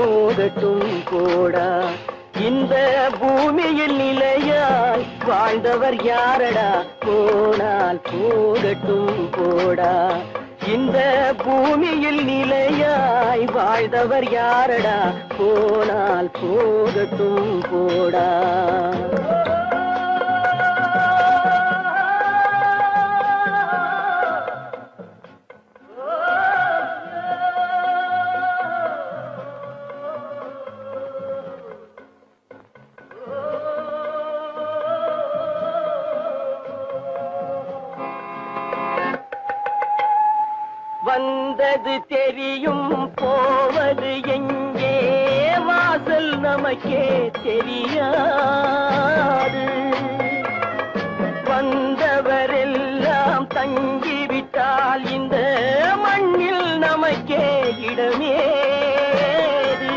போகட்டும் போடா. இந்த பூமியில் நிலையாய் வாழ்ந்தவர் யாரடா, போனால் போகட்டும் போடா. இந்த பூமியில் நிலையாய் வாழ்ந்தவர் யாரடா, போனால் போகட்டும் போடா. வந்தது தெரியும், போவது எங்கே, வாசல் நமக்கே தெரியாது. வந்தவரெல்லாம் தங்கிவிட்டால் இந்த மண்ணில் நமக்கே இடமேது.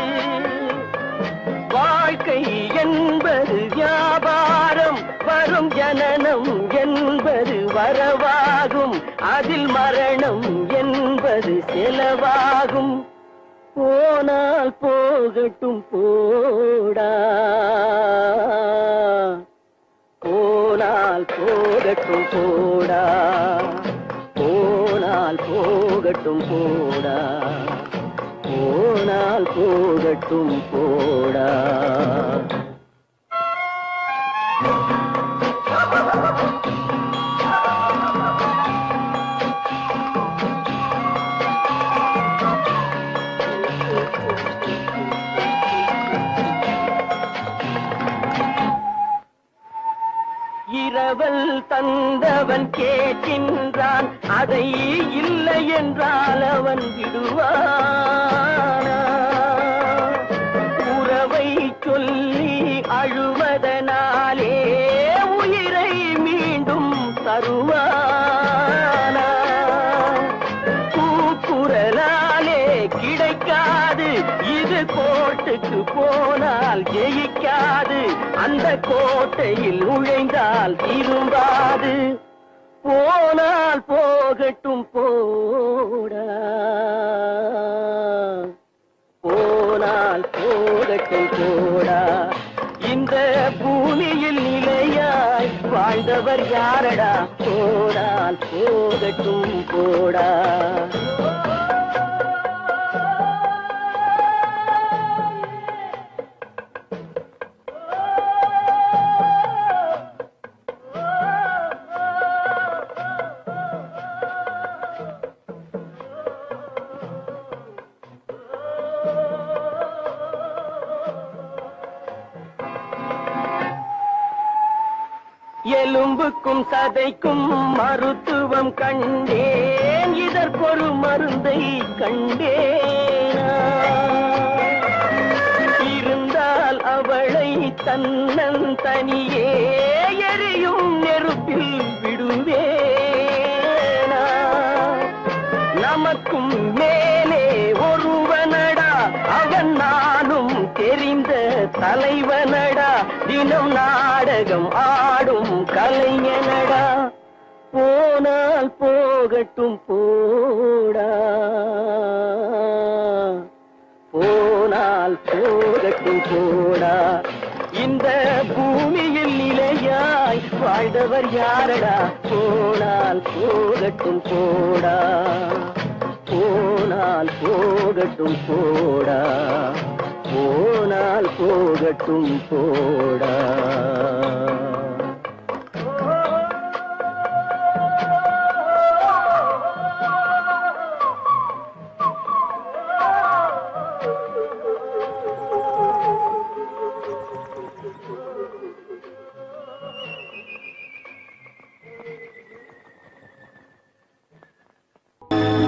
வாழ்க்கை என்பது வியாபாரம், வரும் ஜனனம் என்பது வரவாகும், அதில் மரணம் என்பது செலவாகும். போனால் போகட்டும் போடா, போனால் போகட்டும் போடா, போனால் போகட்டும் போடா, போனால் போகட்டும் போடா. இரவல் தந்தவன் கேட்கின்றான், அதை இல்லை என்றால் அவன் விடுவானா? உறவை சொல்லி அழுவதனாலே உயிரை மீண்டும் தருவானா? கூக்குரலாலே கிடைக்காது, இது கோட்டுக்கு போனால் ஜெயிக்காது, அந்த கோட்டையில் நுழைந்தால் திரும்பாது. போனால் போகட்டும் போடா, போனால் போகட்டும் போடா. இந்த பூமியில் நிலையாய் வாழ்ந்தவர் யாரடா, போனால் போகட்டும் போடா. எலும்புக்கும் சதைக்கும் மருத்துவம் கண்டேன், இதற்கொரு மருந்தை கண்டேனா? இருந்தால் அவளை தன்னந்தனியே எரியும் நெருப்பில் விடுவேனா? நமக்கும் மேலே ஒருவனடா, அவன் நானும் தெரிந்த தலைவனடா, தினம் நாடகம் ஆடும் கலைஞனடா. போனால் போகட்டும் போடா, போனால் போகட்டும் போடா. இந்த பூமியில் நிலையாய் வாழ்ந்தவர் யாரடா, போனால் போகட்டும் போடா, போனால் போகட்டும் போடா, போனால் போகட்டும் போடா.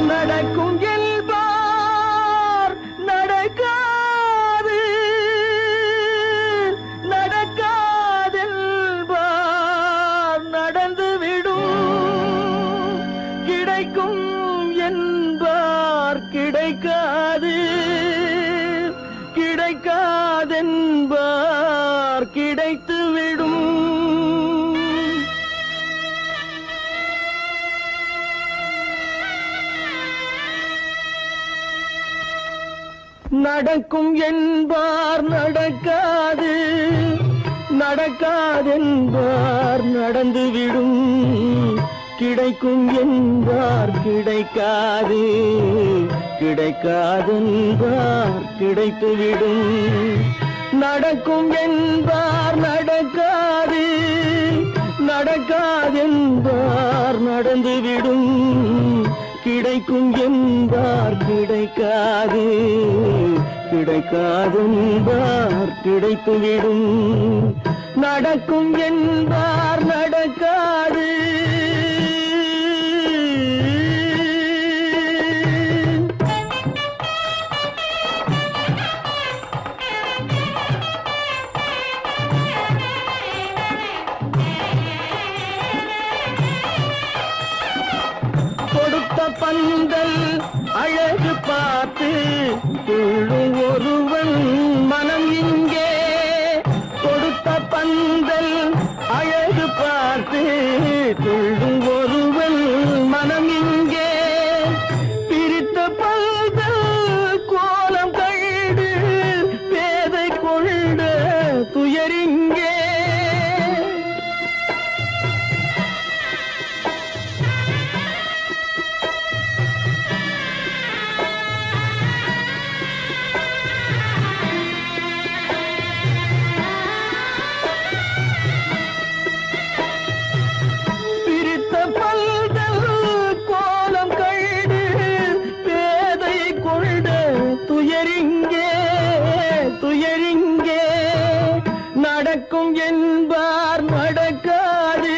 நடக்கும் என்பார் நடக்காது, நடக்காதென்பார் நடந்துவிடும். கிடைக்கும் என்பார் கிடைக்காது, கிடைக்காதென்பார் கிடைத்துவிடும். நடக்கும் என்பார் நடக்காது, நடக்காதென்பார் நடந்துவிடும், கிடைக்கும் என்பார் கிடைக்காது, கிடைக்காதென்பார் கிடைத்துவிடும். நடக்கும் என்பார் நடக்காது, நடக்காதென்பார் நடந்துவிடும், கிடைக்கும் என்பார் கிடைக்காது, கிடைக்காதென்பார் கிடைத்துவிடும். நடக்கும் என்பார் நடக்காது. கொடுத்த பந்தல் அழகு பார்த்து துள்ளும் ஒருவன் மனம் இங்கே, கொடுத்த பந்தல் அழகு பார்த்து துள்ளும் ஒருவன் மனம் இங்கே, பிரித்த பந்தல் கோலம் கண்டு பேதை கொண்ட துயரிங்கே. துயரிங்கே நடக்கும் என்பார் நடக்காது.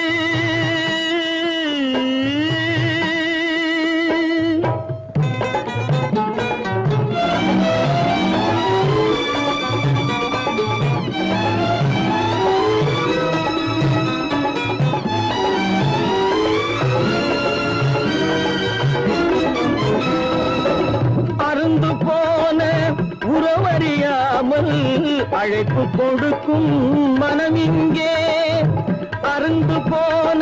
அருந்து போன உறவறியாமல் அழைப்பு கொடுக்கும் மனம் இங்கே, அருந்து போன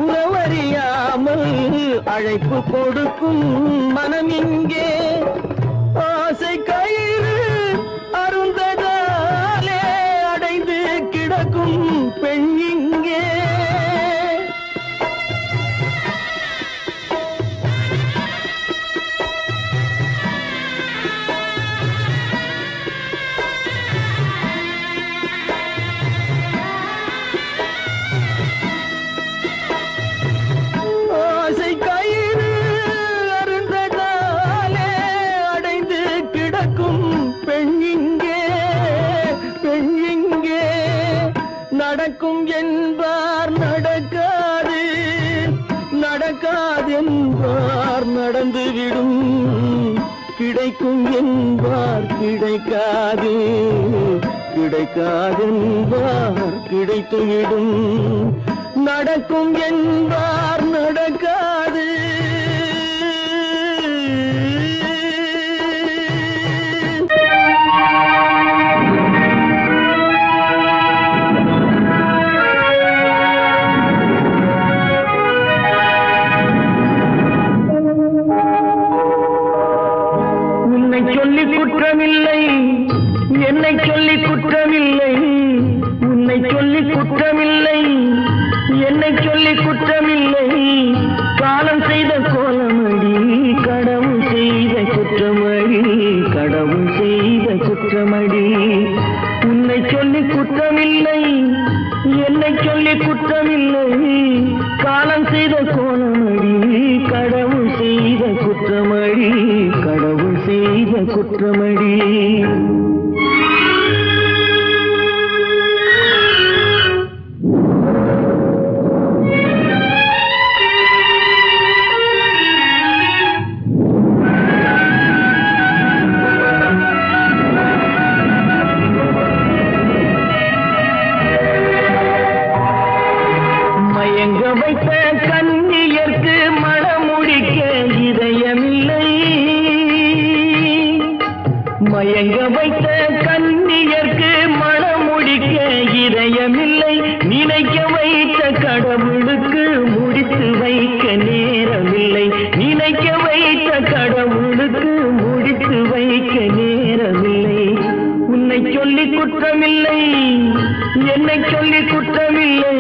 உறவறியாமல் அழைப்பு கொடுக்கும் மனம் இங்கே, ஆசை கயிறு அருந்ததாலே அடைந்து கிடக்கும் பெண் இங்கே. நடக்கும் என்பார் நடக்காது, நடக்காதென்பார் நடந்துவிடும், கிடைக்கும் என்பார் கிடைக்காது, கிடைக்காதென்பார் கிடைத்துவிடும். நடக்கும் என்பார் நடக்காது. சொல்லி குற்றமில்லை, என்னை சொல்லி குற்றமில்லை, உன்னை சொல்லி குற்றமில்லை, என்னை சொல்லி குற்றமில்லை, காலம் செய்த கோலமடி, கடவுள் செய்த குற்றமடி, கடவுள் செய்த குற்றமடி. உன்னை சொல்லி குற்றமில்லை, என்னை சொல்லி குற்றமில்லை, காலம் செய்த கோலமடி, கடவுள் செய்த குற்றமடி, கடவுள் செய்த குற்றமடி. மயங்க வைத்த கண்ணியர்க்கு மணமுடிக்க இதயமில்லை, மயங்க வைத்த கண்ணியர்க்கு மணமுடிக்க இதயமில்லை, நினைக்க வைத்த கடவுளுக்கு முடித்து வைக்க நேரமில்லை, நினைக்க வைத்த கடவுளுக்கு முடித்து வைக்க நேரம் குற்றமில்லை, என்னை சொல்லி குற்றமில்லை.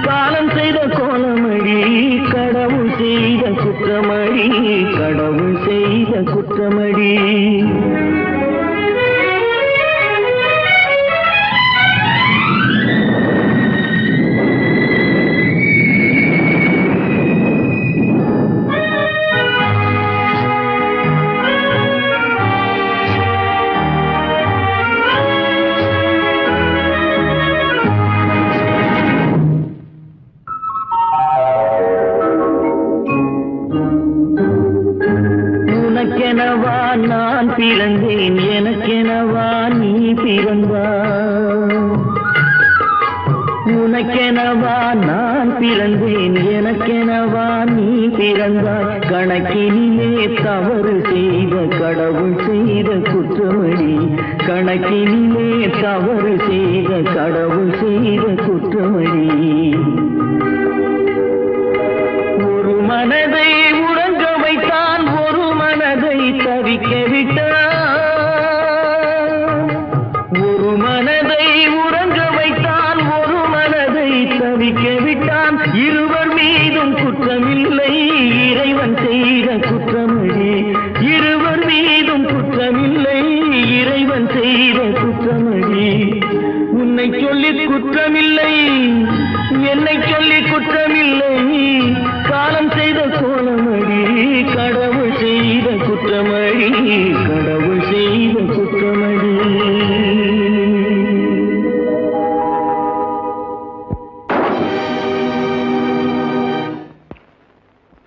காலம் செய்த கோலமடி, கடவுள் செய்த குற்றமடி, கடவுள் செய்த குற்றமடி. உனக்கெனவா நான் பிறந்தேன், எனக்கெனவா நீ பிறந்தாய். உனக்கெனவா நான் பிறந்தேன், எனக்கெனவா நீ பிறந்தாய். கணக்கினிலே தவறு செய்த கடவுள் செய்த குற்றமடி, கணக்கினிலே தவறு செய்த கடவுள் செய்த குற்றமடி. ஒரு மனதை உறங்க வைத்தான், ஒரு மனதை தவிக்க விட்டான். ஒரு மனதை உறங்க வைத்தான், ஒரு மனதை தவிக்க விட்டான். இருவர் மீதும் குற்றமில்லை, இறைவன் செய்த குற்றமடி. இருவர் மீதும் குற்றமில்லை, இறைவன் செய்த குற்றமடி. உன்னை சொல்லி குற்றமில்லை, என்னை சொல்லி குற்றமில்லை. காலம் செய்த கோலமடி, கடவுள் செய்த குற்றமடி, கடவுள் செய்த குற்றமடி.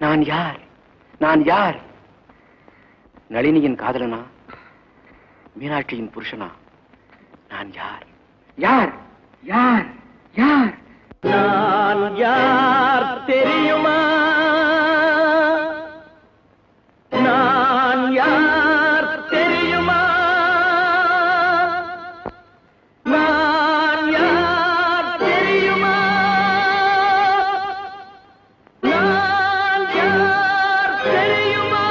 நான் யார்? நான் யார்? நளினியின் காதலனா? மீனாட்சியின் புருஷனா? நான் யார்? யார்? யார்? யார்? நான் யார் தெரியுமா? நான் யார் தெரியுமா? நான் யார் தெரியுமா? நான் யார் தெரியுமா?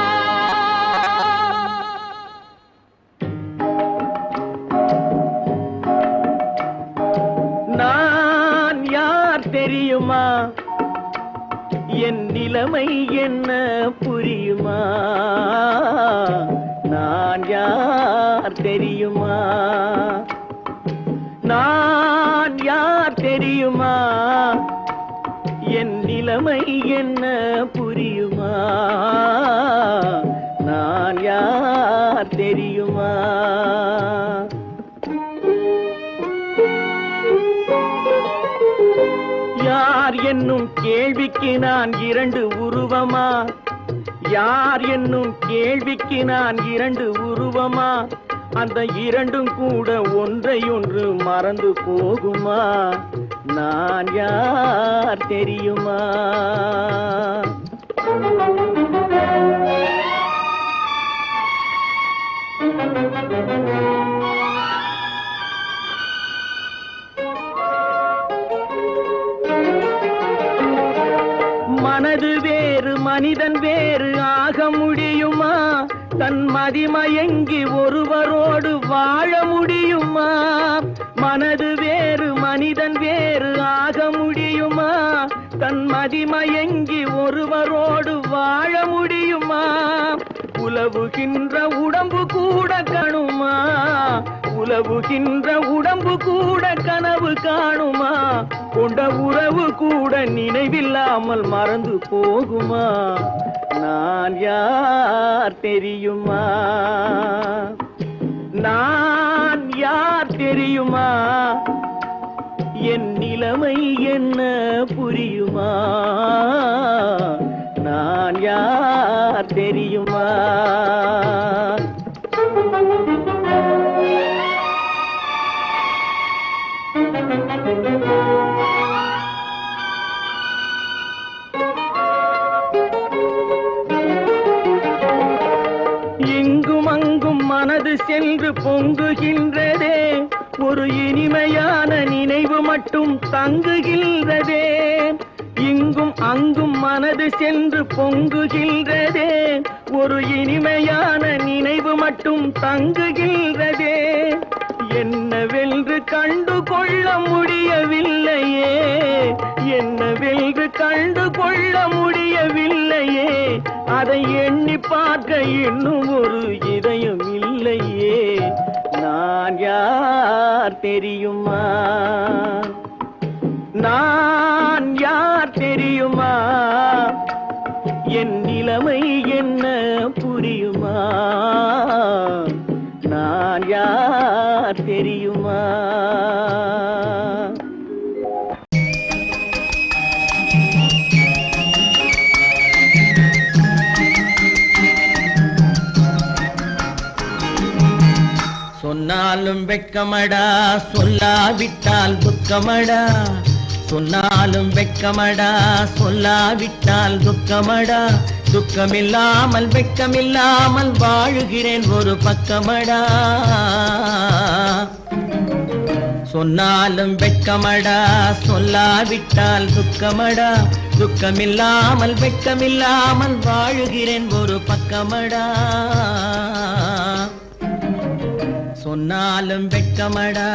நான் யார் தெரியுமா? என் நிலைமை என்ன புரியுமா? நான் யார் தெரியுமா? நான் யார் தெரியுமா? என் நிலைமை என்ன புரியுமா? நான் யார் தெரியுமா? யார் என்னும் கேள்விக்கு நான் இரண்டு உருவமா? யார் என்னும் கேள்விக்கு நான் இரண்டு உருவமா? அந்த இரண்டும் கூட ஒன்றை ஒன்று மறந்து போகுமா? நான் யார் தெரியுமா? மனது வேறு மனிதன் வேறு ஆக முடியுமா? தன் மதிமயங்கி ஒருவரோடு வாழ முடியுமா? மனது வேறு மனிதன் வேறு ஆக முடியுமா? தன் மதிமயங்கி ஒருவரோடு வாழ முடியுமா? உலவுகின்ற உடம்பு கூட கணுமா? உலவுகின்ற உடம்பு கூட கனவு காணுமா? கொண்ட உறவு கூட நினைவில்லாமல் மறந்து போகுமா? நான் யார் தெரியுமா? நான் யார் தெரியுமா? என் நிலைமை என்ன புரியுமா? நான் யார் தெரியுமா? இங்கும் அங்கும் மனது சென்று பொங்குகின்றதே, ஒரு இனிமையான நினைவு மட்டும் தங்குகின்றதே. இங்கும் அங்கும் மனது சென்று பொங்குகின்றதே, ஒரு இனிமையான நினைவு மட்டும் தங்குகின்றதே. என்னவென்று கண்டு கொள்ள முடியவில்லையே, என்னவென்று கண்டு கொள்ள முடியவில்லையே, அதை எண்ணி பார்க்க இன்னும் ஒரு இதயம் இல்லையே. நான் யார் தெரியுமா, நான் யார் தெரியுமா, என் நிலைமை என்ன புரியுமா, நான் யார் தெரியுமா. சொன்னாலும் வெட்கமடா, சொல்லாவிட்டால் துக்கமடா, சொன்னாலும் வெட்கமடா, சொல்லாவிட்டால் துக்கமடா, துக்கமில்லாமல் வெட்கமில்லாமல் வாழுகிறேன் ஒரு பக்கமடா. சொன்னாலும் வெட்கமடா, சொல்லாவிட்டால் துக்கமடா, துக்கமில்லாமல் வெட்கமில்லாமல் வாழுகிறேன் ஒரு பக்கமடா. சொன்னாலும் வெட்கமடா.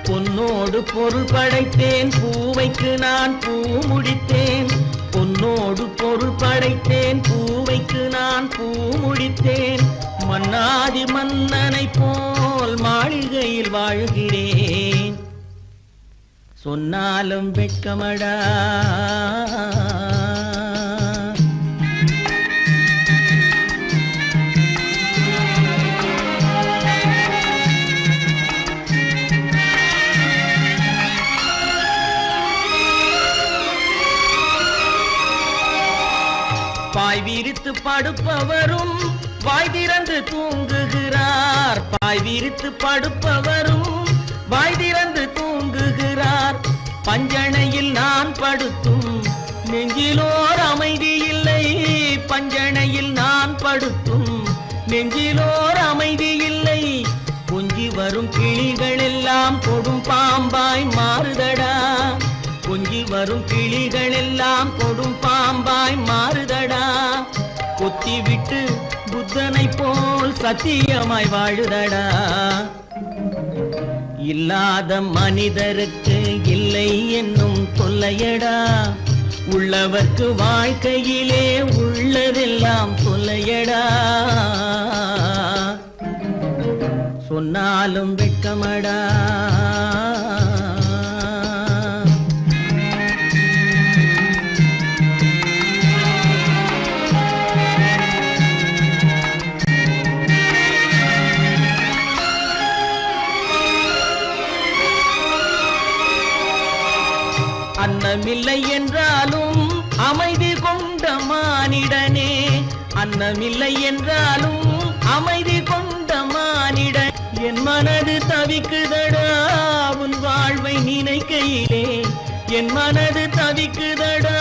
பொன்னோடு பொருள் படைத்தேன், பூவைக்கு நான் பூ முடித்தேன், பொன்னோடு பொருள் படைத்தேன், பூவைக்கு நான் பூ முடித்தேன், மன்னாதி மன்னனை போல் மாளிகையில் வாழ்கிறேன். சொன்னாலும் வெட்கமடா. பாய் விரித்து படுப்பவரும் வாய் திறந்து தூங்குகிறார், பாய் விரித்து படுப்பவரும் வாய் திறந்து தூங்குகிறார். பஞ்சணையில் நான் படுத்தும் நெஞ்சிலோர் அமைதி இல்லை, பஞ்சணையில் நான் படுத்தும் நெஞ்சிலோர் அமைதி இல்லை. கொஞ்சி வரும் கிளிகள் எல்லாம் கொடும் பாம்பாய் மாறுதடா, கொஞ்சி வரும் கிளிகள் எல்லாம் கொடும் பாம்பாய் மாறுதடா. கொத்தி விட்டு புத்தனை போல் சத்தியமாய் வாழுதடா. இல்லாத மனிதருக்கு இல்லை என்னும் தொல்லையடா, உள்ளவர்க்கு வாழ்க்கையிலே உள்ளதெல்லாம் தொல்லையடா. சொன்னாலும் வெட்கமடா. அன்னமில்லை என்றாலும் அமைதி கொண்ட மானிடனே, அன்னமில்லை என்றாலும் அமைதி கொண்ட மானிடன். என் மனது தவிக்குதடா உன் வாழ்வை நினைக்கையிலே, என் மனது தவிக்குதடா.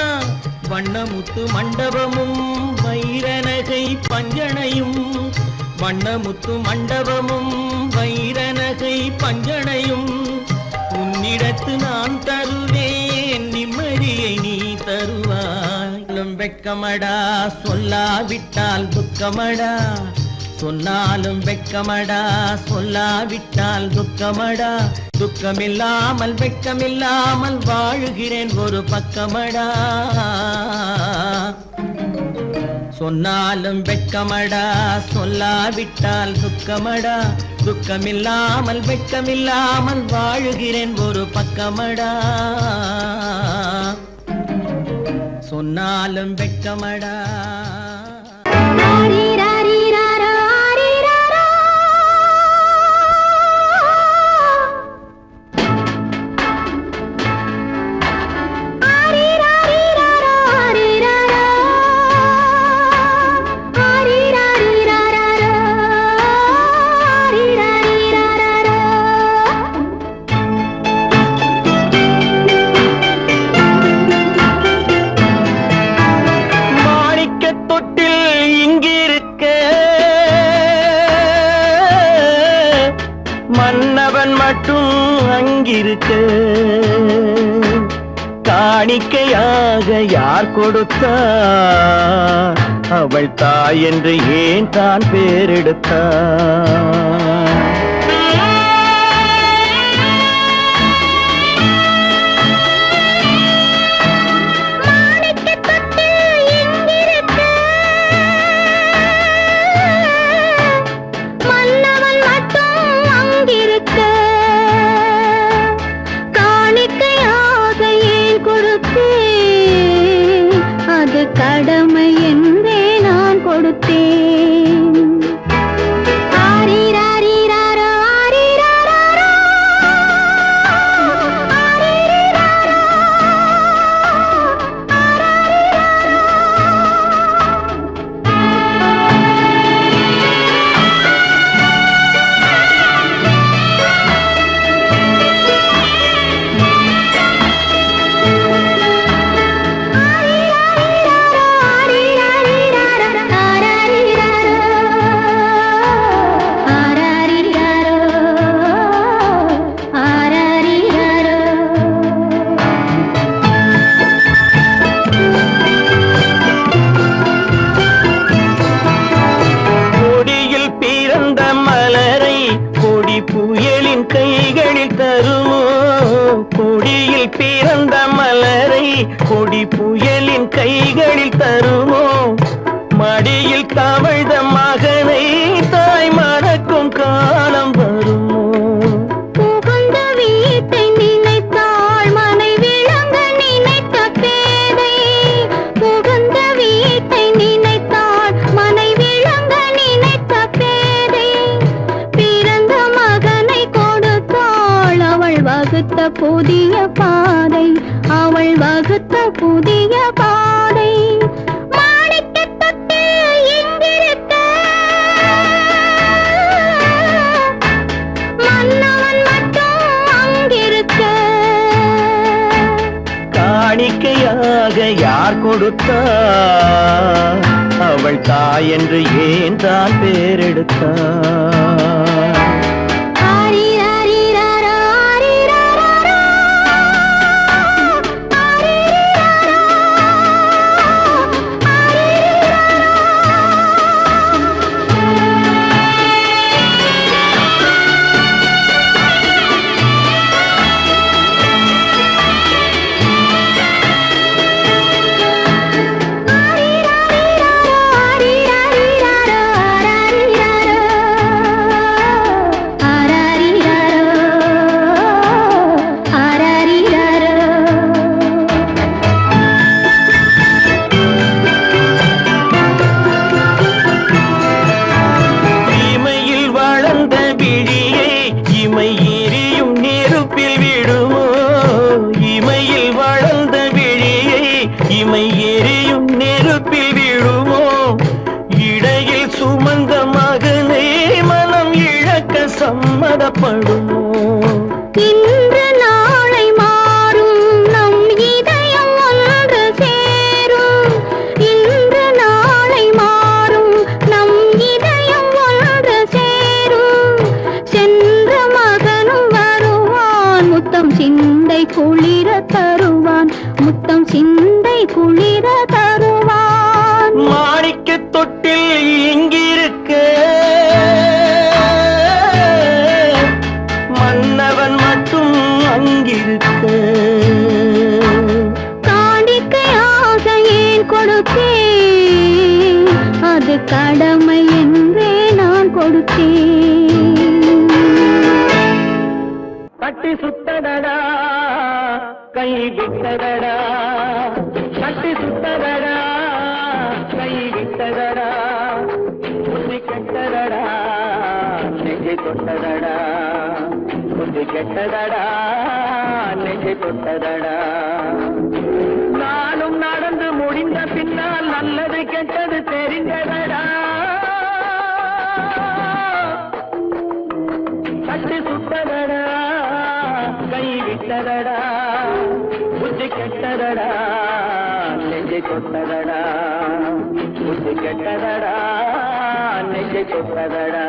வண்ணமுத்து மண்டபமும் வைரநகை பஞ்சனையும், வண்ணமுத்து மண்டபமும் வைரநகை பஞ்சனையும் உன்னிடத்து நான் தருவேன், நிம்மதியை நீ தருவாய். வெட்கமடா, சொல்லாவிட்டால் துக்கமடா, சொன்னாலும் வெட்கமடா, சொல்லாவிட்டால் துக்கமடா, துக்கமில்லாமல் வெட்கமில்லாமல் வாழுகிறேன் ஒரு பக்கமடா. சொன்னாலும் வெட்கமடா, சொல்லாவிட்டால் துக்கமடா, துக்கமில்லாமல் வெட்கமில்லாமல் வாழுகிறேன் ஒரு பக்கமடா. சொன்னாலும் வெட்கமடா. மட்டும் அங்கிருக்க காணிக்கையாக யார் கொடுத்தா அவள் தாய் என்று ஏன் தான் பேரெடுத்தா கடமை என்றே நான் கொடுத்தேன். ஆரிராரிராரோ, ஆரிராரோ, ஆரிராரோ, புயலின் கைகளில் தருமோ கொடியில் பிறந்த மலரை கொடி புயலின் கைகளில் தருமோ மடியில் தவழ்ந்த மகனை தாய் மறக்கும் காலம் வருமோ புகுந்த வீட்டை நினைத்தாள் மனை விளங்க நினைத்த பேதை புகுந்த வீட்டை நினைத்தாள் மனை விளங்க நினைத்த பேதை பிறந்த மகனை கொடுத்தாள் அவள் வகுத்த புதிய பாதை அவள் வகுத்த புதிய பாதை மாணிக்கத்தட்டில் எங்கிருக்க மன்னவன் மட்டும் அங்கிருக்க காணிக்கையாக யார் கொடுத்தா அவள் தாய் என்று ஏன் தான் பேரெடுத்தா ஆரிராரிராரோ, ஆரிராரோ, ஆரிராரோ, இமையில் வளர்ந்த விழியை இமை எரியும் நெருப்பில் விடுமோ இமையில் வளர்ந்த விழியை இமை எரியும் நெருப்பில் விடுமோ இடையில் சுமந்த மகனை மனம் இழக்க சம்மதப்படுமோ இன்று நாளை மாறும் நம் இதயம் ஒன்று சேரும் இன்று நாளை மாறும் நம் இதயம் ஒன்று சேரும் சென்ற மகனும் வருவான் முத்தம் சிந்தை குளிர தருவான் முத்தம் சிந்தை குளிர தருவான் மாணிக்க தொட்டில் இங்கிருக்க மன்னவன் மட்டும் அங்கிருக்க காணிக்கையாக ஏன் கொடுத்தேன் அது கடமை என்றே நான் கொடுத்தேன் கட்டி சுத்தடடா கை விட்டதடா கட்டி சுத்தடடா கை விட்டதடா புத்தி கெட்டதடா நெஞ்சை தொட்டதடா புத்தி கெட்டதடா நெஞ்சை தொட்டதடா நானும் நடந்து முடிந்த பின்னால் நல்லது கெட்டது தெரிந்ததடா கட்டி சுத்ததடா கை விட்டதடா புத்தி கெட்டதடா நெஞ்சை தொட்டதடா புத்தி கெட்டதடா நெஞ்சை தொட்டதடா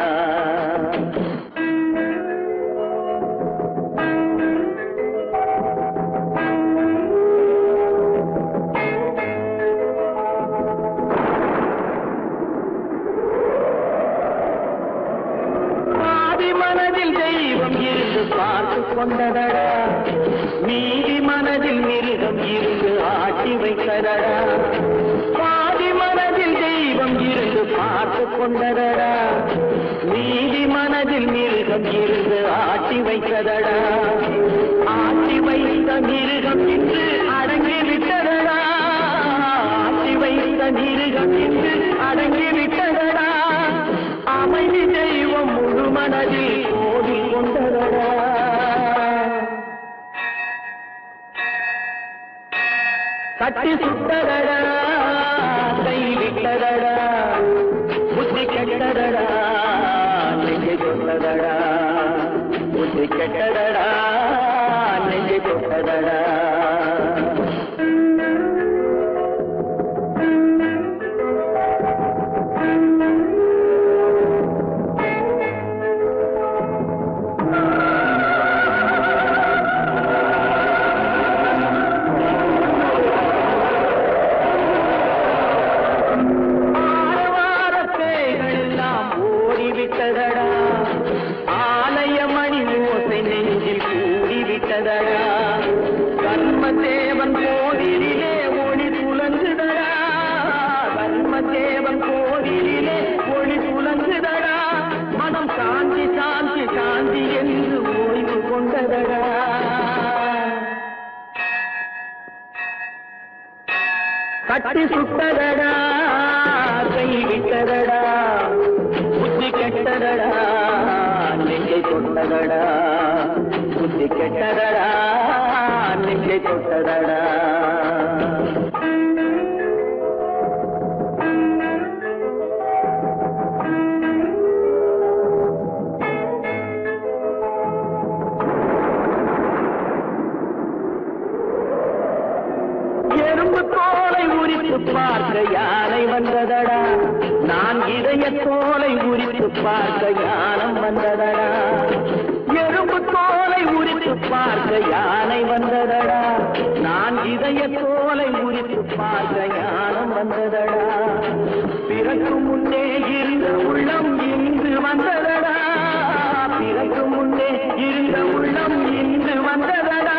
கொண்டதடா நீதி மனதில் மிருகம் இருந்து ஆட்டி வைத்ததடா பாதி மனதில் தெய்வம் இருந்து பார்த்து கொண்டதடா நீதி மனதில் மிருகம் இருந்து ஆட்டி வைத்ததடா ஆட்டி வைத்த மிருகம் இன்று அடங்கி விட்டதடா ஆட்டி வைத்த மிருகம் இன்று அடங்கி விட்டதடா அமைதி தெய்வம் முழு மனதில் ஓடி கொண்டதடா கட்டி சுட்டதடா கை விட்டதடா புத்தி கெட்டதடா நெஞ்சை தொட்டதடா புத்தி கெட்டதடா நெஞ்சை தொட்டதடா கர்மதேவன் கோவிலிலே ஒளி துலங்குதடா கர்மதேவன் கோவிலிலே ஒளி துலங்குதடா மனம் சாந்தி சாந்தி சாந்தி என்று ஓய்வு கொண்டதடா கட்டி சுட்டதடா கை விட்டதடா புத்தி கெட்டதடா நெஞ்சை தொட்டதடா புத்தி கெட்டதடா நெஞ்சை தொட்டதடா எறும்பு தோலை உரித்து பார்க்க யானை வந்ததடா நான் இதய தோலை உரித்து பார்க்க யானம் வந்ததடா எறும்பு தோலை உரித்து பார்க்க யானை வந்ததடா நான் இதய தோலை உரித்து பார்க்க யானம் வந்ததடா பிறகு முன்னே இருந்த உள்ளம் இன்று வந்ததடா பிறகு முன்னே இருந்த உள்ளம் இன்று வந்ததடா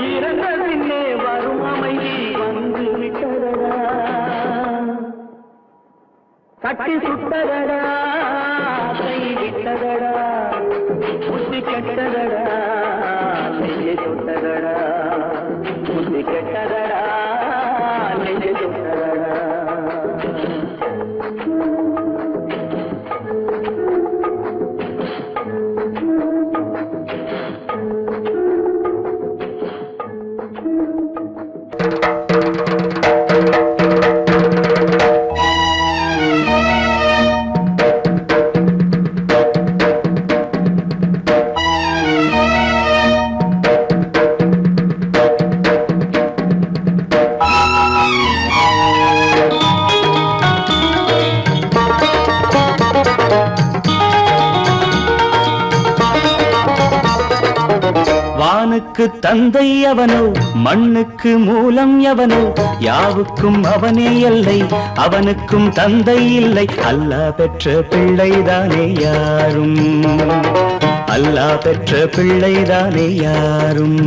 இறந்த பின்னே வரும் அமைதி வந்து விட்டதடா கட்டி சுட்டதடா கை விட்டதடா புத்தி கெட்டதடா நெஞ்சை தொட்டதடா புத்தி கெட்டதடா நெஞ்சை தொட்டதடா வானுக்கு தந்தை அவனோ மண்ணுக்கு மூலம் எவனோ யாவுக்கும் அவனே எல்லை அவனுக்கும் தந்தை இல்லை அல்லாஹ் பெற்ற பிள்ளைதானே யாரும் அல்லாஹ் பெற்ற பிள்ளைதானே யாரும்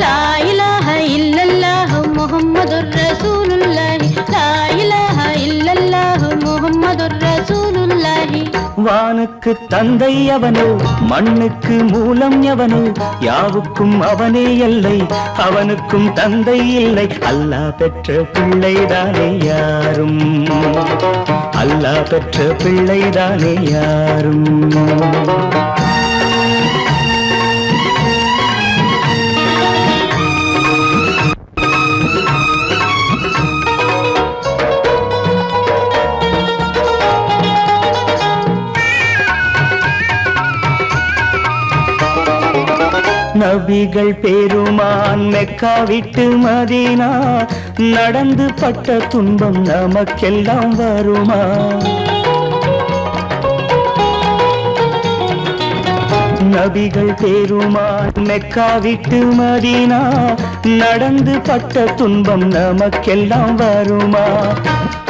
லா இலாஹ இல்லல்லாஹு முஹம்மதுர் ரசூலுல்லாஹி லா இலாஹ இல்லல்லாஹு முஹம்மதுர் ரசூலுல்லாஹி வானுக்கு தந்தை அவனோ மண்ணுக்கு மூலம் எவனோ யாவுக்கும் அவனே எல்லை அவனுக்கும் தந்தை இல்லை அல்லாஹ் பெற்ற பிள்ளைதானே யாரும் அல்லாஹ் பெற்ற பிள்ளைதானே யாரும் நபிகள் பெருமான் மெக்கா விட்டு மதீனா நடந்து பட்ட துன்பம் நமக்கெல்லாம் வருமா நபிகள் பெருமான் மெக்கா விட்டு மதீனா நடந்து பட்ட துன்பம் நமக்கெல்லாம் வருமா?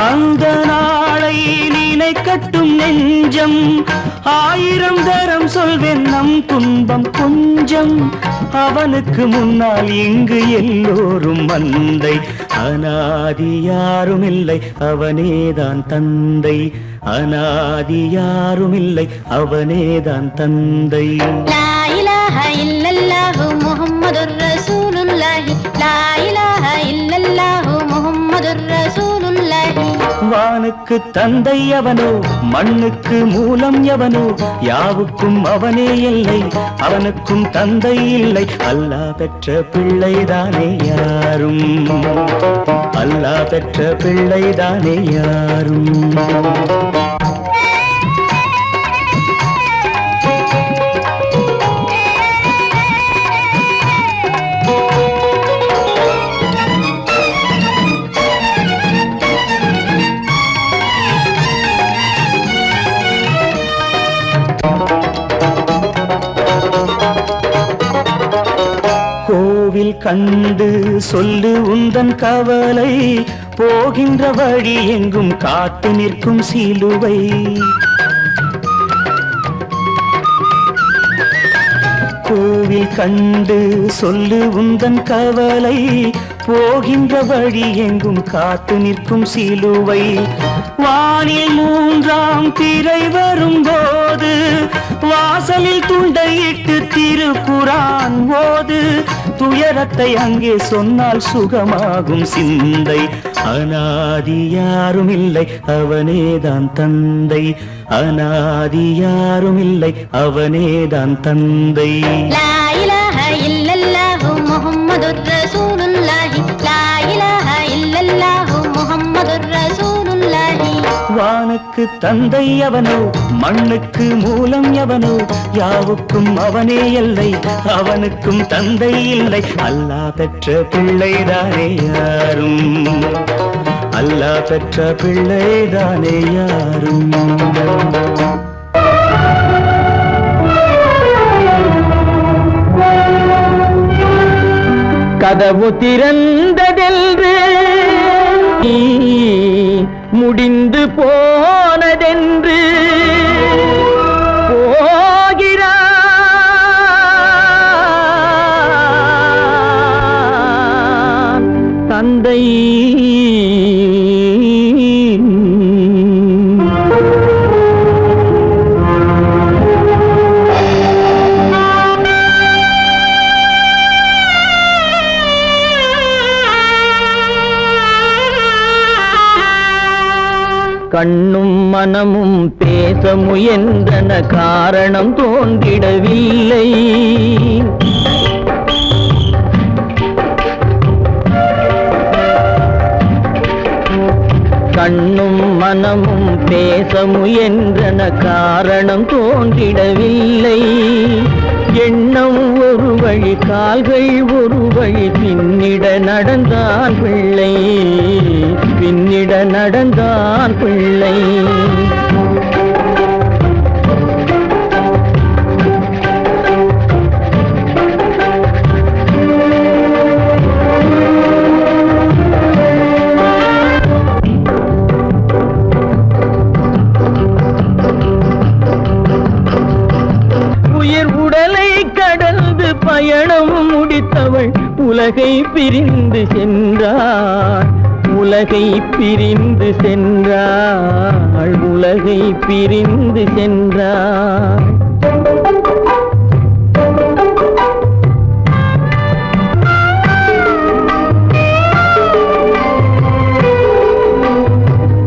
அந்த நாளை நினைக்கட்டும் நெஞ்சம், 1000 தரம் சொல்வேன் நம் துன்பம் கொஞ்சம். அவனுக்கு முன்னால் இங்கு எல்லோரும் மந்தை, அநாதி யாரும் இல்லை அவனேதான் தந்தை, அநாதி யாரும் இல்லை அவனேதான் தந்தை. லா இலாஹ இல்லல்லாஹு முஹம்மதுர் ரசூலுல்லாஹி, லா இலாஹ இல்லல்லாஹு முஹம்மதுர் ரசூலுல்லாஹி. வானுக்கு தந்தை அவனோ, மண்ணுக்கு மூலம் எவனோ, யாவுக்கும் அவனே இல்லை, அவனுக்கும் தந்தை இல்லை. அல்லாஹ் பெற்ற பிள்ளைதானே யாரும், அல்லாஹ் பெற்ற பிள்ளைதானே யாரும். கோவில் கண்டு சொல்லு உந்தன் கவலை, போகின்ற வழி எங்கும் காத்து நிற்கும் சிலுவை. கோவில் கண்டு சொல்லு உந்தன் கவலை, போகின்ற வழி எங்கும் காத்து நிற்கும் சிலுவை. வானில் 3ஆம் பிறை வரும்போது, வாசலில் துண்டையிட்டு திருக்குரான் ஓது. துயரத்தை அங்கே சொன்னால் சுகமாகும் சிந்தை, அநாதி யாரும் இல்லை அவனேதான் தந்தை, அநாதி யாரும் இல்லை அவனேதான் தந்தை. லா இலாஹ இல்லல்லாஹு முஹம்மதுர் ரசூலுல்லாஹி, லா இலாஹ இல்லல்லாஹு முஹம்மதுர் ரசூலுல்லாஹி. வானுக்கு தந்தை அவனோ, மண்ணுக்கு மூலம் எவனோ, யாவுக்கும் அவனே இல்லை, அவனுக்கும் தந்தை இல்லை. அல்லாஹ் பெற்ற பிள்ளைதானே யாரும், அல்லாஹ் பெற்ற பிள்ளைதானே யாரும். கதவு திறந்ததென்று முடிந்து போனதென்று போகிறான் தந்தை. கண்ணும் மனமும் பேச முயன்றன, காரணம் தோன்றிடவில்லை. கண்ணும் மனமும் பேச முயன்றன, காரணம் தோன்றிடவில்லை. எண்ணம் ஒரு வழி, கால்கள் ஒரு வழி, பின்னிட நடந்தான் பிள்ளை, பின்னிட நடந்தான் பிள்ளை. பயணம் முடித்தவள் உலகை பிரிந்து சென்றாள், உலகை பிரிந்து சென்றாள், உலகை பிரிந்து சென்றாள்.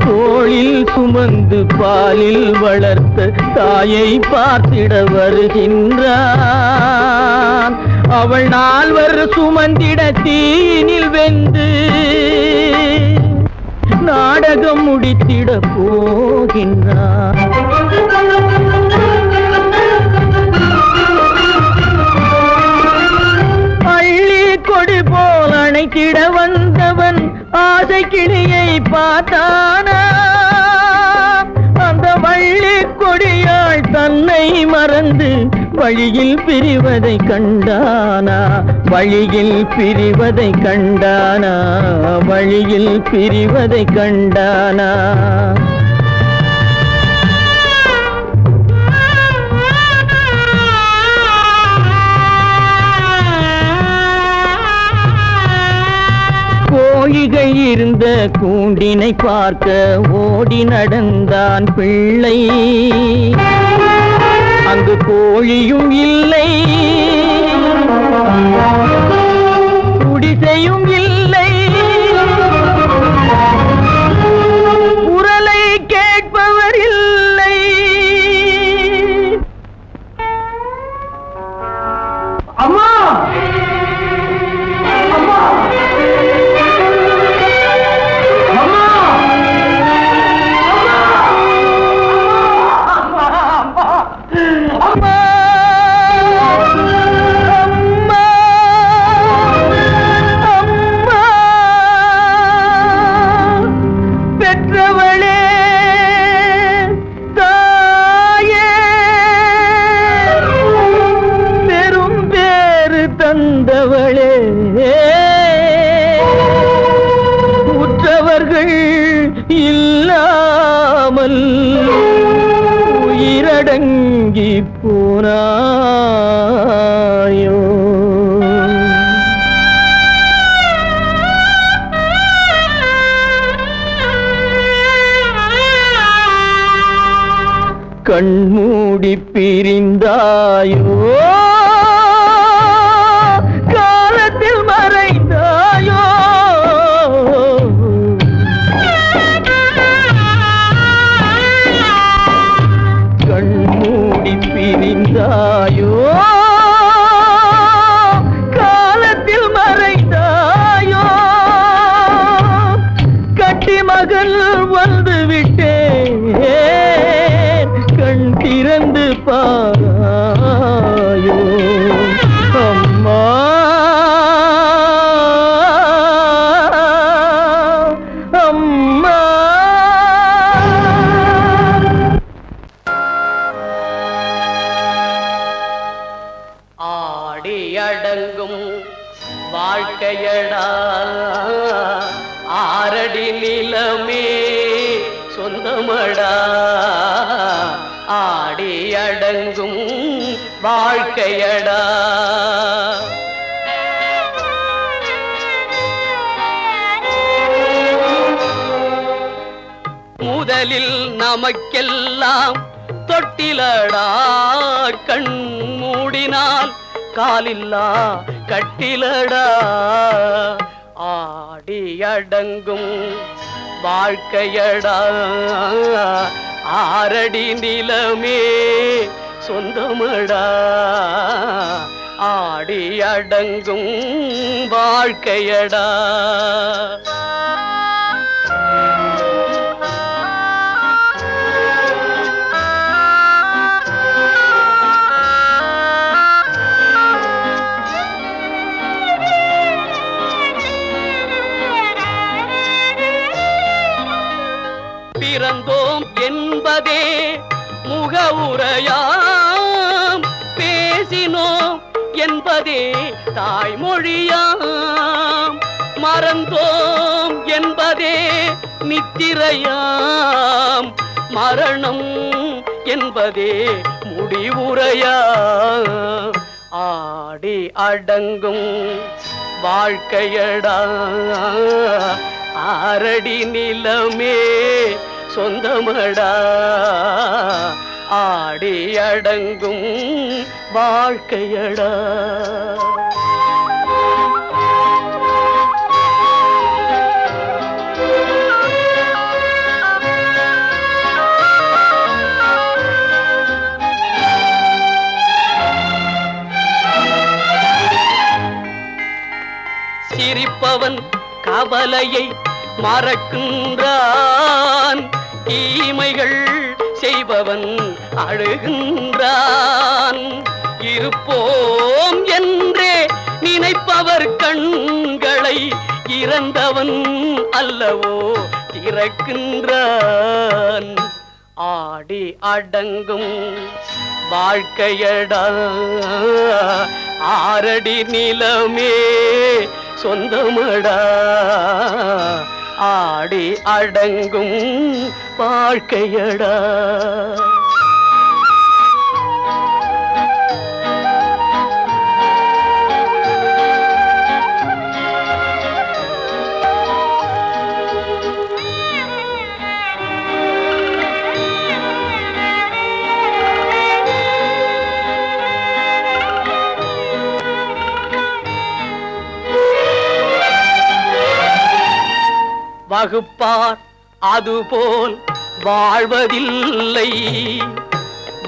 தோளில் சுமந்து பாலில் வளர்த்த தாயை பார்த்திட வருகின்றான். அவள் 4 சுமந்திட தீனில் வெந்து நாடகம் முடித்திட போகின்றான். அள்ளி கொடி போல் அணைத்திட வந்தவன் ஆசை கிளியை பார்த்தானா, அந்த வள்ளி கொடியாள் தன்னை மறந்து வழியில் பிரிவதை கண்டானா வழியில் பிரிவதை கண்டானா வழியில் பிரிவதை கண்டானா கோழிகை இருந்த கூண்டினை பார்க்க ஓடி நடந்தான் பிள்ளை அங்கு கோழியும் இல்லை குடிசையும் இல்லை குரலை கேட்பவர் இல்லை அம்மா தந்தவளே உற்றவர்கள் இல்லாமல் உயிரடங்கி போனாயோ கண்மூடி பிரிந்தாயோ மறைந்தாயோ கண்மூடி பிரிந்தாயோ காலத்தில் மறைந்தாயோ கட்டி மகள் வந்து விட்டேன் கண் திறந்து பாராயோ அம்மா அடங்கும் வாழ்க்கையடா ஆரடி நிலமே சொந்தமடா ஆடி அடங்கும் வாழ்க்கையடா முதலில் நமக்கெல்லாம் தொட்டிலடா கண் மூடினால் காலில்லா கட்டிலடா ஆடி அடங்கும் வாழ்க்கையடா ஆரடி நிலமே சொந்தமடா ஆடி அடங்கும் வாழ்க்கையடா பிறந்தோம் என்பதே முகவுரையாம் பேசினோம் என்பதே தாய்மொழியாம் மறந்தோம் என்பதே நித்திரையாம் மரணம் என்பதே முடிவுரையாம் ஆடி அடங்கும் வாழ்க்கையடா ஆரடி நிலமே சொந்தமடா ஆடி அடங்கும் வாழ்க்கையடா சிரிப்பவன் கவலையை மறக்கின்றான் தீமைகள் செய்பவன் அழுகின்றான் இருப்போம் என்றே நினைப்பவர் கண்களை இறந்தவன் அல்லவோ திறக்கின்றான் ஆடி அடங்கும் வாழ்க்கையடா ஆரடி நிலமே சொந்தமடா ஆடி அடங்கும் வாழ்க்கையடா. வகுப்பார் அதுபோல் வாழ்வதில்லை,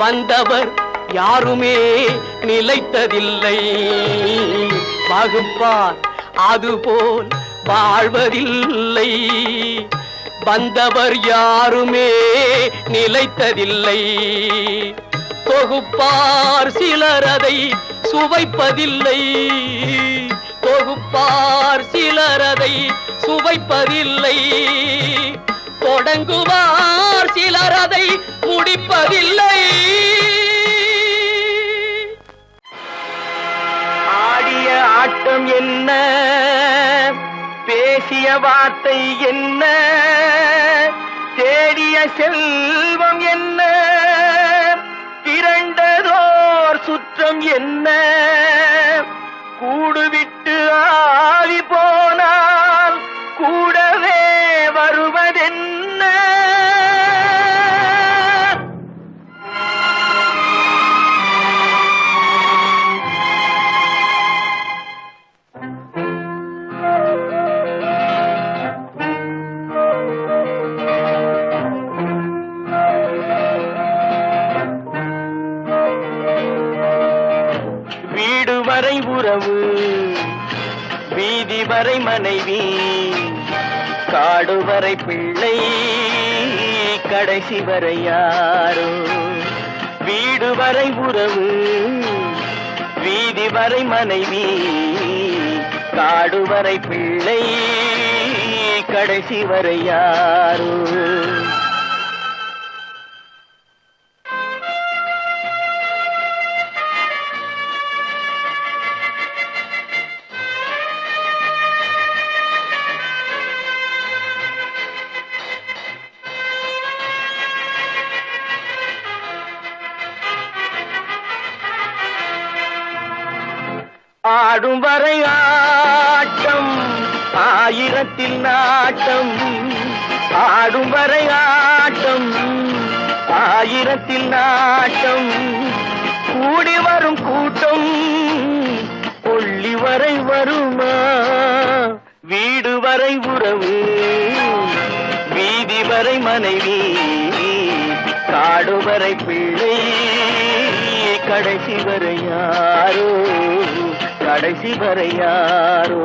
வந்தவர் யாருமே நிலைத்ததில்லை. வகுப்பார் அதுபோல் வாழ்வதில்லை, வந்தவர் யாருமே நிலைத்ததில்லை. தொகுப்பார் சிலர் அதை சுவைப்பதில்லை, தொகுப்பார் சிலர் அதை சுவைப்பதில்லை. தொடங்குவார் சிலர் அதை முடிப்பதில்லை. ஆடிய ஆட்டம் என்ன, பேசிய வார்த்தை என்ன, தேடிய செல்வம் என்ன, திரண்டதோர் சுற்றம் என்ன, கூடுவிட்டு ஆவி போனால் கூடவே வருவதென்ன. வீடு வரை உறவு, வீதி வரை மனைவி, காடு வரை பிள்ளை, கடைசி வரை யாரோ. வீடு வரை உறவு, வீதி வரை மனைவி, காடு வரை பிள்ளை, கடைசி வரை யாரோ. ஆடும் வரை ஆட்டம், ஆயிரத்தில் நாட்டம், ஆடும் வரை ஆட்டம், ஆயிரத்தில் நாட்டம், கூடி வரும் கூட்டம் கொள்ளி வரை வருமா. வீடு வரை உறவு, வீதி வரை மனைவி, காடு வரை பிள்ளை, கடைசி வரை யாரோ, கடைசி வரை யாரோ.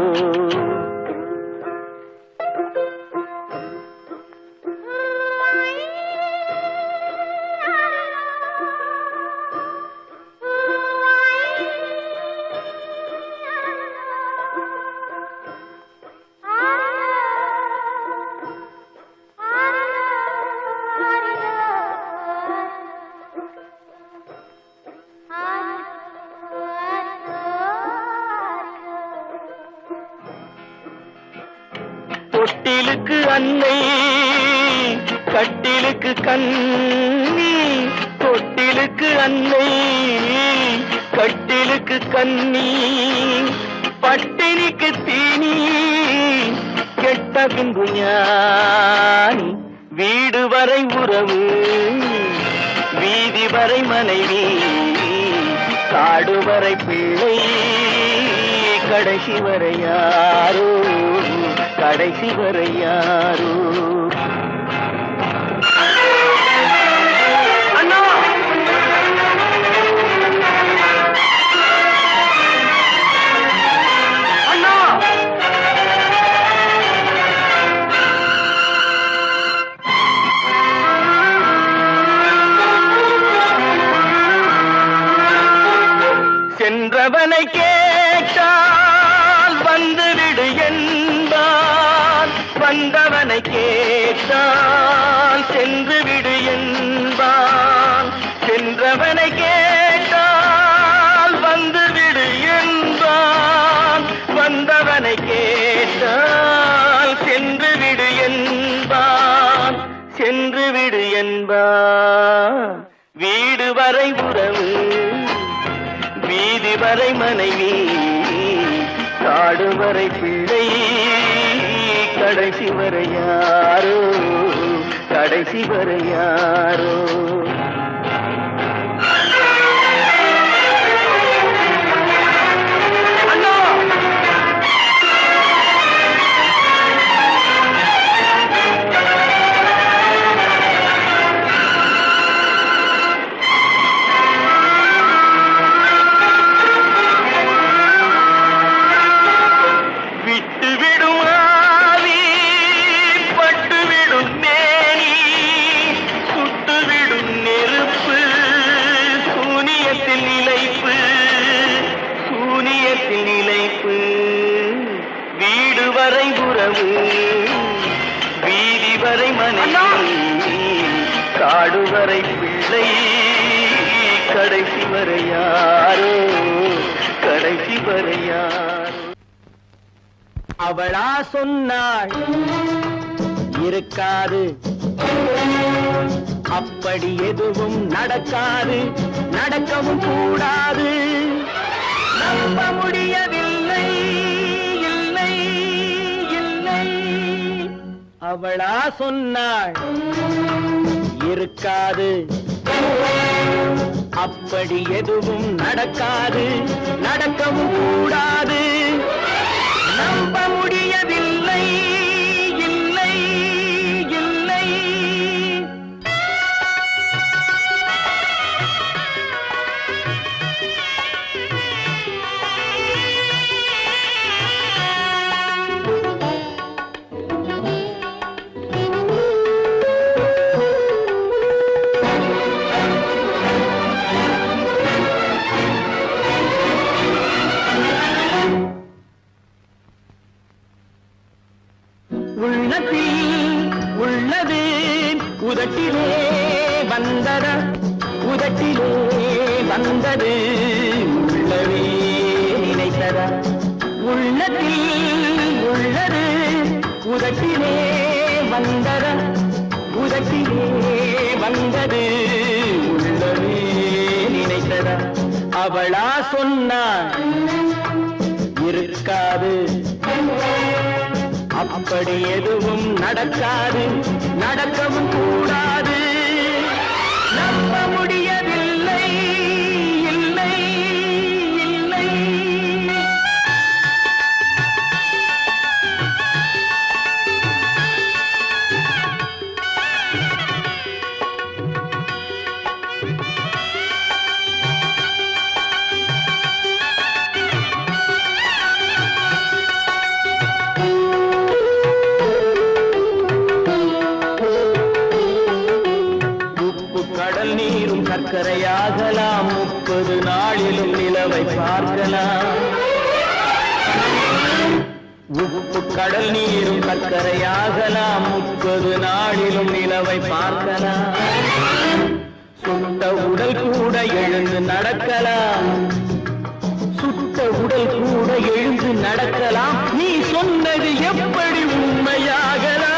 தொட்டிலுக்கு அன்னை, கட்டிலுக்கு கண்ணி, தொட்டிலுக்கு அன்னை, கட்டிலுக்கு கண்ணி, பட்டினிக்கு தீனி, கெட்ட பின்பு ஞானி. வீடு வரை உறவு, வீதி வரை மனைவி, காடு வரை பிள்ளை, கடைசி வரை யாரோ, கடைசி வரை யாரோ. அண்ணா, அண்ணா, சென்றவனை கேட்டால் வந்துவிடு என்பான், வந்தவனை கேட்டால் சென்று விடு என்பான். சென்றவனை விடு என்பார். வீடு வரை உறவு, வீதி வரை மனைவி, காடு வரை பிள்ளை, கடைசி வரை யாரோ, கடைசி வரை யாரோ. வீடு வரை உறவு, வீதி வரை மனைவி, காடு வரை பிள்ளை, கடைசி வரை யாரோ, கடைசி வரை யாரோ. அவளா சொன்னாள் இருக்காது, அப்படி எதுவும் நடக்காது, நடக்கவும் கூடாது. நம்ப முடியவில்லை, இல்லை இல்லை. அவளா சொன்னாள் இருக்காது, அப்படி எதுவும் நடக்காது, நடக்கவும் கூடாது. நம்ப முடியவில்லை, இல்லை இல்லை. உள்ளத்தில் உள்ளது உதட்டிலே வந்ததா, உதட்டிலே வந்தது உள்ளவே நினைத்ததா. உள்ளத்தில் உள்ளது உதட்டிலே வந்ததா, உதட்டிலே வந்தது உள்ளவே நினைத்ததா. அவளா சொன்னாள் இருக்காது, அப்படி எதுவும் நடக்காது, நடக்கவும் கூடாது. நம்ப முடியவில்லை, இல்லை இல்லை. கடல் நீரும் சர்க்கரையாகலாம், 30 நாளிலும் நிலவை பார்க்கலாம். உப்பு கடல் நீரும் சர்க்கரையாகலாம், 30 நாளிலும் நிலவை பார்க்கலாம். சுட்ட உடல் கூட எழுந்து நடக்கலாம், சுட்ட உடல் கூட எழுந்து நடக்கலாம். நீ சொன்னது எப்படி உண்மையாகலாம்?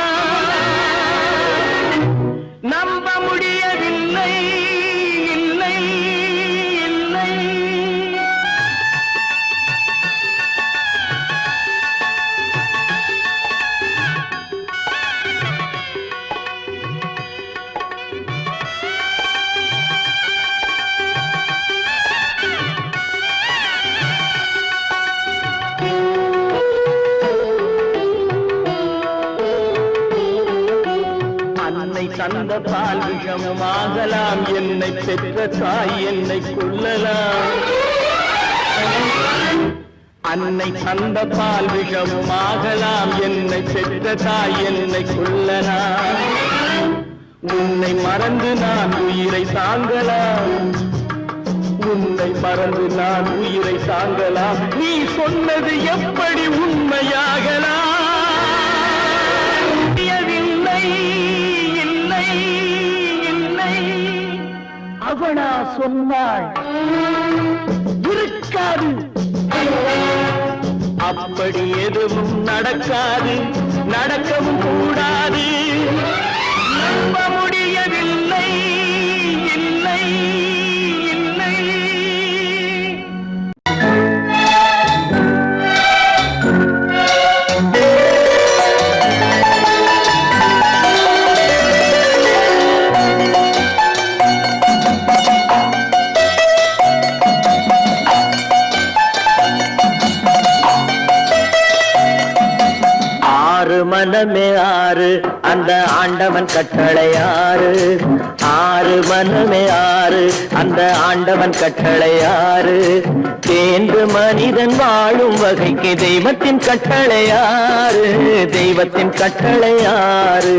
நம்ப முடியவில்லை, இல்லை இல்லை. அன்னை தந்த பால் விஷமாகலாம், என்னை பெற்ற தாய் என்னை கொல்லலாம். அன்னை தந்த பால் விஷமாகலாம், என்னை பெற்ற தாய் என்னை கொல்லலாம். உன்னை மறந்து நான் உயிரை தாங்கலாம், உன்னை மறந்து நான் உயிரை தாங்கலாம். நீ சொன்னது எப்படி உண்மையாகலாம்? இல்லை இல்லை இல்லை. அவளா சொன்னாள் இருக்காது, அப்படி எதுவும் நடக்காது, நடக்கவும் கூடாது. நம்ப முடியும். மனமே ஆறு அந்த ஆண்டவன் கட்டளை ஆறு ஆறு மனமே ஆறு அந்த ஆண்டவன் கட்டளை ஆறு தேர்ந்து மனிதன் வாழும் வகைக்கு தெய்வத்தின் கட்டளை ஆறு தெய்வத்தின் கட்டளை ஆறு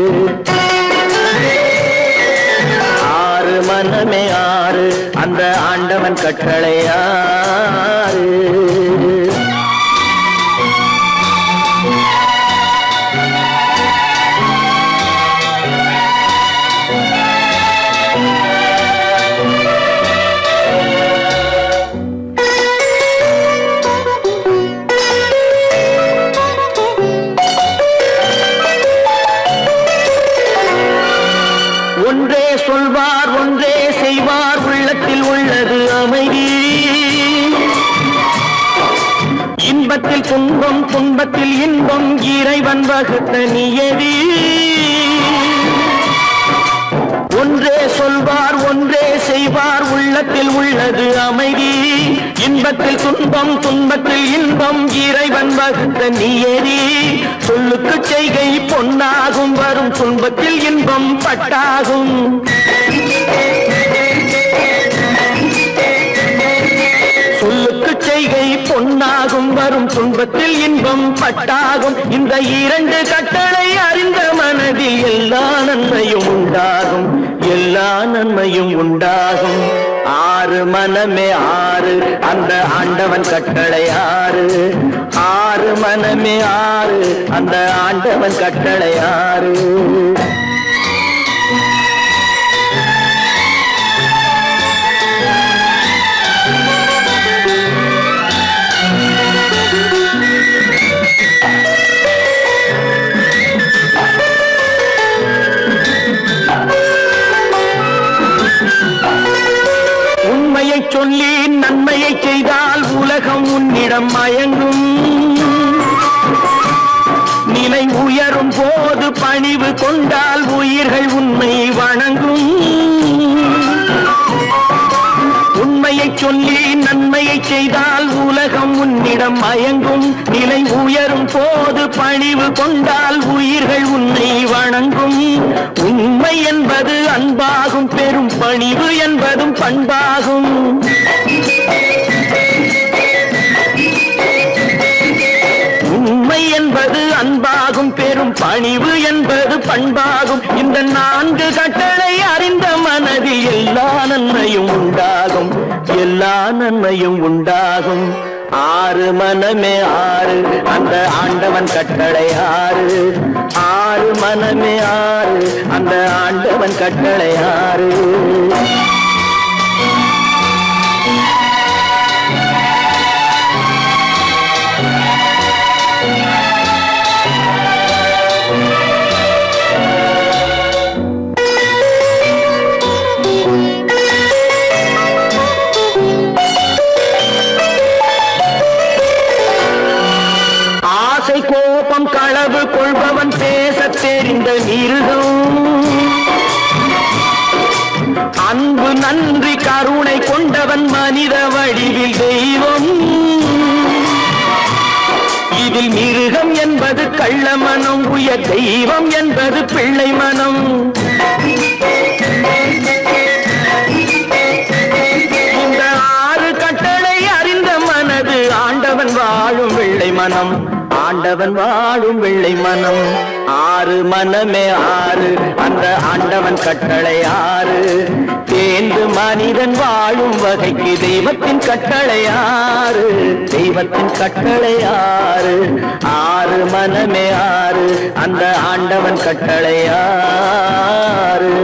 ஆறு மனமே ஆறு அந்த ஆண்டவன் கட்டளை ஆறு ஒன்றே சொல்வார் ஒன்றே செய்வார் உள்ளத்தில் உள்ளது அமைதி இன்பத்தில் துன்பம் துன்பத்தில் இன்பம் இறைவன் வகுத்த நியதி ஒன்றே சொல்வார் ஒன்றே செய்வார் உள்ளத்தில் உள்ளது அமைதி இன்பத்தில் துன்பம் துன்பத்தில் இன்பம் இறைவன் வகுத்த நியதி சொல்லுக்கு செய்கை பொன்னாகும் வரும் துன்பத்தில் இன்பம் பட்டாகும் சொல்லுக்கு செய்கை பொன்னாகும் வரும் துன்பத்தில் இன்பம் பட்டாகும் இந்த இரண்டு கட்டளை அறிந்த மனதில் எல்லா நன்மையும் உண்டாகும் எல்லா நன்மையும் உண்டாகும் ஆறு மனமே ஆறு அந்த ஆண்டவன் கட்டளை ஆறு ஆறு மனமே ஆறு அந்த ஆண்டவன் கட்டளை ஆறு உண்மையை சொல்லி நன்மையை செய்தால் உலகம் உன்னிடம் மயங்கும் நிலை உயரும் போது பணிவு கொண்டால் உயிர்கள் உன்னை வணங்கும் உண்மையை சொல்லி நன்மையை செய்தால் உலகம் உன்னிடம் மயங்கும் நிலை உயரும் போது பணிவு கொண்டால் உயிர்கள் உன்னை வணங்கும் உண்மை என்பது அன்பாகும் பெரும் பணிவு என்பதும் பண்பாகும் உண்மை என்பது அன்பாகும் பெரும் பணிவு என்பது பண்பாகும் இந்த நான்கு கட்டளை அறிந்த மனதில் எல்லா நன்மையும் உண்டாகும் எல்லா நன்மையும் உண்டாகும் ஆறு மனமே ஆறு அந்த ஆண்டவன் கட்டளை ஆறு ஆறு மனமே ஆறு அந்த ஆண்டவன் கட்டளை ஆறு கோபம் களவு கொள்பவன் பேச தெரிந்த மிருகம் அன்பு நன்றி கருணை கொண்டவன் மனித வடிவில் தெய்வம் இதில் மிருகம் என்பது கள்ள மனம் உயர் தெய்வம் என்பது பிள்ளை மனம் இந்த ஆறு கட்டளை அறிந்த மனது ஆண்டவன் வாழும் வெள்ளை மனம் ஆண்டவன் வாழும் வெள்ளை மனம் ஆறு மனமே ஆறு அந்த ஆண்டவன் கட்டளை ஆறு தேர்ந்து மனிதன் வாழும் வகைக்கு தெய்வத்தின் கட்டளை ஆறு தெய்வத்தின் கட்டளை ஆறு ஆறு மனமே ஆறு அந்த ஆண்டவன் கட்டளை ஆறு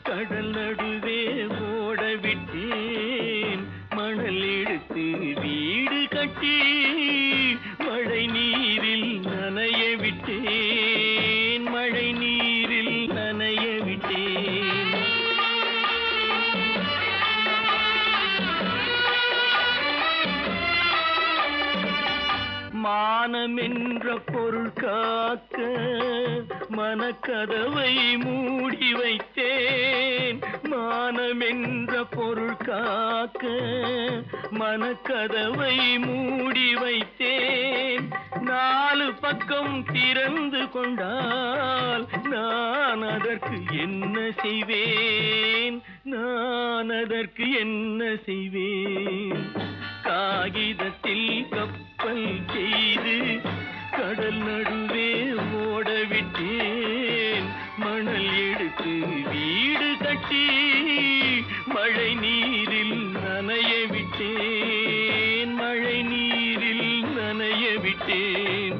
கடல் நடுவே ஓட விட்டேன் மணல் எடுத்து வீடு கட்டி மழை நீரில் நனைய விட்டேன் மழை நீரில் நனைய விட்டேன் மானம் என்ற பொருள் காக்க மனக்கதவை மூடி வைத்தேன் மானம் என்ற பொருள் காக்க மனக்கதவை மூடி வைத்தேன் 4 பக்கம் திறந்து கொண்டால் நான் அதற்கு என்ன செய்வேன் நான் அதற்கு என்ன செய்வேன் காகிதத்தில் கப்பல் செய்து கடல் நடுவே ஓட விட்டேன் மணல் எடுத்து வீடு கட்டி மழை நீரில் நனைய விட்டேன் மழை நீரில் நனைய விட்டேன்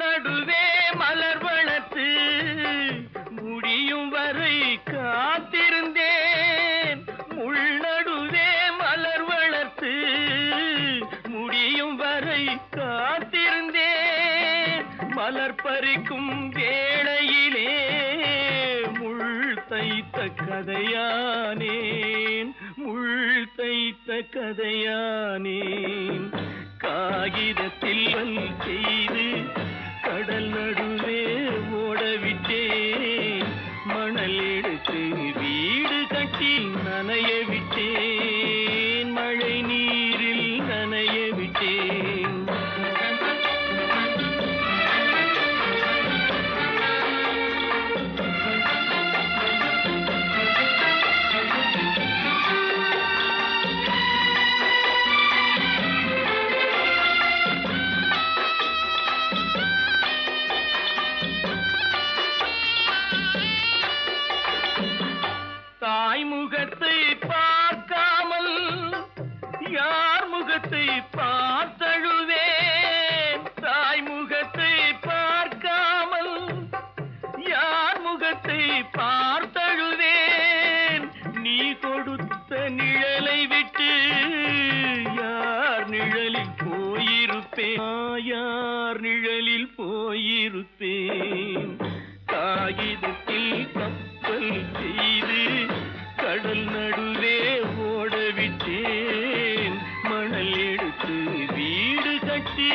நடுவே மலர் வளர்த்து முடியும் வரை காத்திருந்தேன் முள்நடுவே மலர் வளர்த்து முடியும் வரை காத்திருந்தேன் மலர் பறிக்கும் வேளையிலே முள் தைத்த கதையானேன் முள் தைத்த கதையானேன் காகிதத்தில் செய்து கடல் நடுவே ஓடவிட்டேன் மணல் எடுத்து வீடு கட்டி நனைய விட்டேன் மழை நீரில் நனைய விட்டேன் தாய் முகத்தை பார்க்காமல் யார் முகத்தை பார்த்தழுவேன் தாய் முகத்தை பார்க்காமல் யார் முகத்தை பார்த்தழுவேன் நீ கொடுத்த நிழலை விட்டு யார் நிழலில் போயிருப்பேன் யார் நிழலில் போயிருப்பேன் காகிதத்தில் கப்பல் செய்து கடல் நடுவே ஓடவிட்டேன் மணல் எடுத்து வீடு கட்டி